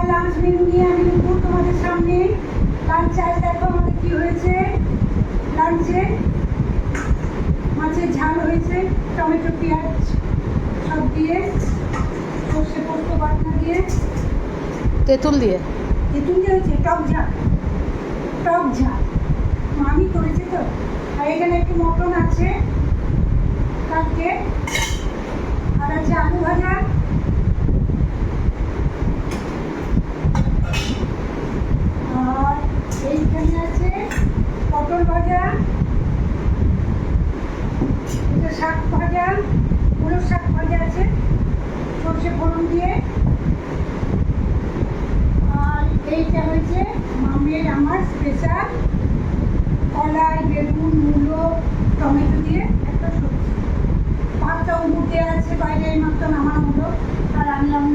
আমার lunch menu নিয়ে আমি দুপুর তোমাদের সামনে। লাঞ্চ আজ দেখো আমাদের কি হয়েছে। লাঞ্চে মাছের ঝাল হয়েছে, টমেটো পেঁয়াজ সব দিয়ে, সর্ষে পোস্ত বাটনা দিয়ে, তেঁতুল দিয়ে হয়েছে টক ঝাল। টক ঝাল মামি করেছে তো। আর এখানে একটু মটন আছে কালকে, আর আছে আলু ভাজা, আর এইখানে আছে পটল ভাজা, এটা শাক ভাজা, মূলো শাক ভাজা আছে সর্ষে ফোড়ন দিয়ে, আর এইটা হয়েছে মামের আমার স্পেশাল কলাই বেগুন মূলো টমেটো দিয়ে একটা সবজি। ভাতটা উঠে আছে বাইরে, এই মাত্র নামানো হলো। আর আনলাম